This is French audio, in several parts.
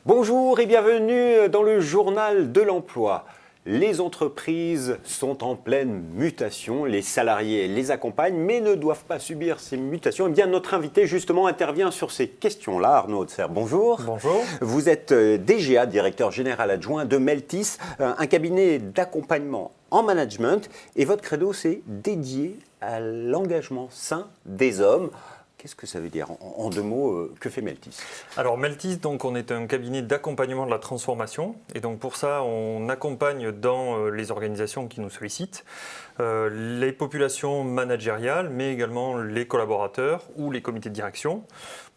Bonjour et bienvenue dans le journal de l'emploi. Les entreprises sont en pleine mutation, les salariés les accompagnent mais ne doivent pas subir ces mutations. Eh bien, notre invité justement intervient sur ces questions-là. Arnaud Hautser, bonjour. Bonjour. Vous êtes DGA, directeur général adjoint de Meltis, un cabinet d'accompagnement en management et votre credo c'est dédié à l'engagement sain des hommes. Qu'est-ce que ça veut dire en deux mots, que fait Meltis? Alors Meltis, donc, on est un cabinet d'accompagnement de la transformation et donc pour ça on accompagne dans les organisations qui nous sollicitent les populations managériales mais également les collaborateurs ou les comités de direction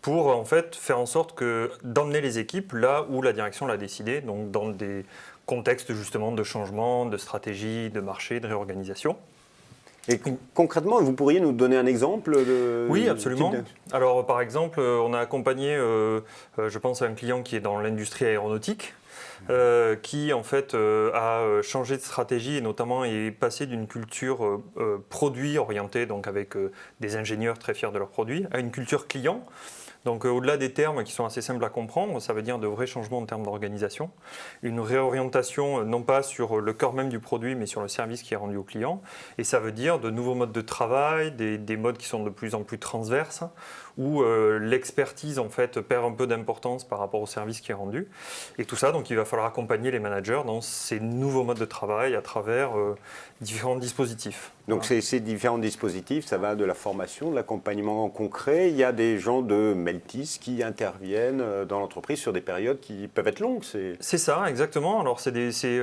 pour en fait faire en sorte d'emmener les équipes là où la direction l'a décidé, donc dans des contextes justement de changement, de stratégie, de marché, de réorganisation. Et concrètement, vous pourriez nous donner un exemple Oui, absolument. Alors, par exemple, on a accompagné, je pense à un client qui est dans l'industrie aéronautique, qui en fait a changé de stratégie et notamment est passé d'une culture produit orientée, donc avec des ingénieurs très fiers de leurs produits, à une culture client. Donc au-delà des termes qui sont assez simples à comprendre, ça veut dire de vrais changements en termes d'organisation, une réorientation non pas sur le cœur même du produit mais sur le service qui est rendu au client, et ça veut dire de nouveaux modes de travail, des modes qui sont de plus en plus transverses, où l'expertise en fait perd un peu d'importance par rapport au service qui est rendu, et tout ça, donc il va falloir accompagner les managers dans ces nouveaux modes de travail à travers différents dispositifs. Donc ces différents dispositifs, ça va de la formation, de l'accompagnement concret. Il y a des gens de Meltis qui interviennent dans l'entreprise sur des périodes qui peuvent être longues. C'est ça, exactement. Alors c'est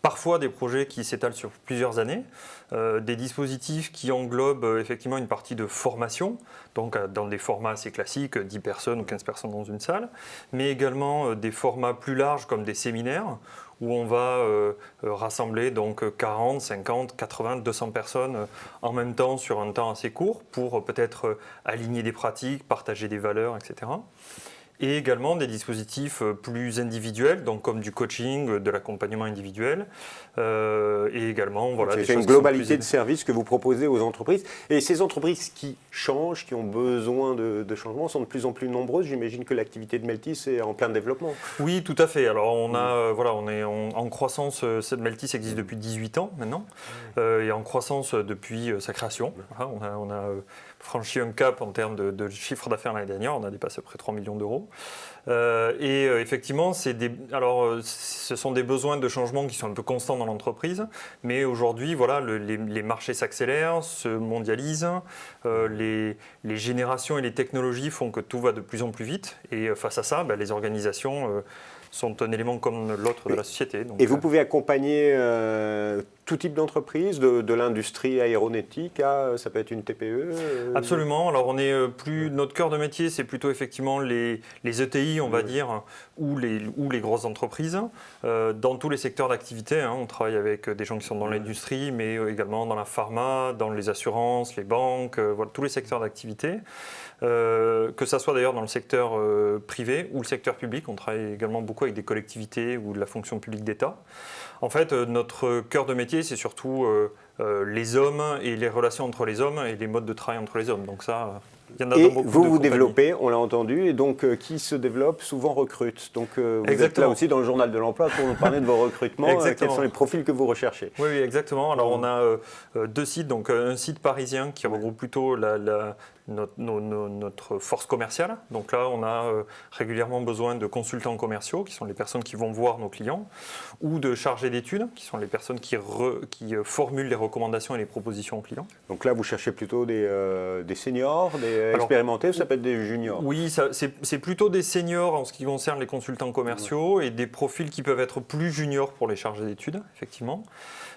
parfois des projets qui s'étalent sur plusieurs années, des dispositifs qui englobent effectivement une partie de formation, donc dans des formats assez classiques, 10 personnes ou 15 personnes dans une salle, mais également des formats plus larges comme des séminaires, où on va rassembler donc 40, 50, 80, 200 personnes en même temps sur un temps assez court pour peut-être aligner des pratiques, partager des valeurs, etc. Et également des dispositifs plus individuels, donc comme du coaching, de l'accompagnement individuel, et également voilà, c'est une globalité de services que vous proposez aux entreprises. Et ces entreprises qui changent, qui ont besoin de changement, sont de plus en plus nombreuses. J'imagine que l'activité de Meltis est en plein développement. Oui, tout à fait. Alors on est en croissance. Cette Meltis existe depuis 18 ans maintenant, et en croissance depuis sa création. Voilà, on a franchi un cap en termes de chiffre d'affaires l'année dernière. On a dépassé à peu près 3 millions d'euros. Et effectivement, ce sont des besoins de changement qui sont un peu constants dans l'entreprise, mais aujourd'hui, voilà, les marchés s'accélèrent, se mondialisent, les générations et les technologies font que tout va de plus en plus vite, et face à ça, les organisations sont un élément comme l'autre de la société. Donc, et vous pouvez accompagner tout type d'entreprise, de l'industrie aéronautique à, ça peut être une TPE Absolument. Alors notre cœur de métier, c'est plutôt effectivement les ETI, on va dire, ou les grosses entreprises, dans tous les secteurs d'activité. On travaille avec des gens qui sont dans l'industrie, mais également dans la pharma, dans les assurances, les banques, voilà, tous les secteurs d'activité. Que ça soit d'ailleurs dans le secteur privé ou le secteur public. On travaille également beaucoup avec des collectivités ou de la fonction publique d'État. En fait, notre cœur de métier, c'est surtout les hommes et les relations entre les hommes et les modes de travail entre les hommes. Donc ça, il y en a dans beaucoup de compagnies. Vous développez, on l'a entendu, et donc qui se développe souvent recrute. Donc vous êtes là aussi dans le journal de l'emploi pour nous parler de vos recrutements. Quels sont les profils que vous recherchez? Oui, exactement. Alors on a deux sites, donc un site parisien qui regroupe plutôt notre force commerciale. Donc là, on a régulièrement besoin de consultants commerciaux, qui sont les personnes qui vont voir nos clients, ou de chargés d'études, qui sont les personnes qui formulent les recommandations et les propositions aux clients. Donc là, vous cherchez plutôt des seniors, des expérimentés, ou ça peut être des juniors? Oui, c'est plutôt des seniors en ce qui concerne les consultants commerciaux, et des profils qui peuvent être plus juniors pour les chargés d'études, effectivement.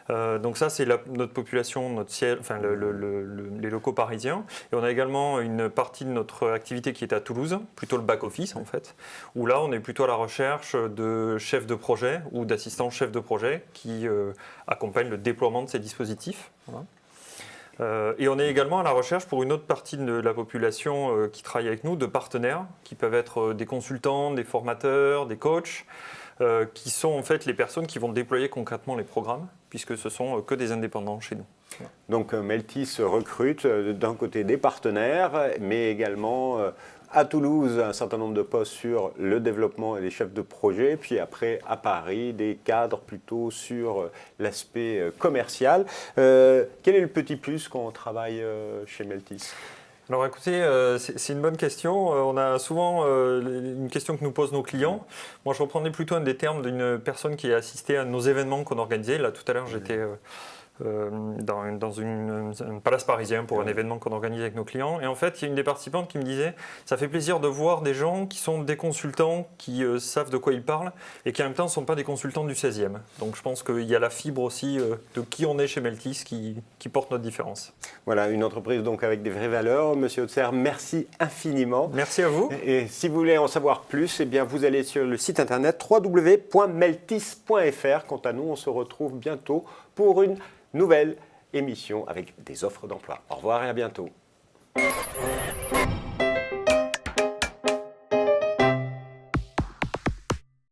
Donc ça, c'est notre population, notre siège, enfin les locaux parisiens. Et on a également une partie de notre activité qui est à Toulouse, plutôt le back-office en fait, où là, on est plutôt à la recherche de chefs de projet ou d'assistants chefs de projet qui accompagnent le déploiement de ces dispositifs. Voilà. Et on est également à la recherche pour une autre partie de la population qui travaille avec nous, de partenaires, qui peuvent être des consultants, des formateurs, des coachs, qui sont en fait les personnes qui vont déployer concrètement les programmes, puisque ce sont que des indépendants chez nous. Donc Meltis recrute d'un côté des partenaires, mais également à Toulouse un certain nombre de postes sur le développement et les chefs de projet, puis après à Paris des cadres plutôt sur l'aspect commercial. Quel est le petit plus quand on travaille chez Meltis ? Alors écoutez, c'est une bonne question. On a souvent une question que nous posent nos clients. Moi, je reprendrais plutôt un des termes d'une personne qui a assisté à nos événements qu'on organisait. Là, tout à l'heure, j'étais dans un palace parisien pour un événement qu'on organise avec nos clients. Et en fait, il y a une des participantes qui me disait « Ça fait plaisir de voir des gens qui sont des consultants, qui savent de quoi ils parlent et qui en même temps ne sont pas des consultants du 16e. » Donc je pense qu'il y a la fibre aussi de qui on est chez Meltis qui porte notre différence. Voilà, une entreprise donc avec des vraies valeurs. Monsieur Hautser, merci infiniment. Merci à vous. Et si vous voulez en savoir plus, eh bien vous allez sur le site internet www.meltis.fr. Quant à nous, on se retrouve bientôt pour une nouvelle émission avec des offres d'emploi. Au revoir et à bientôt.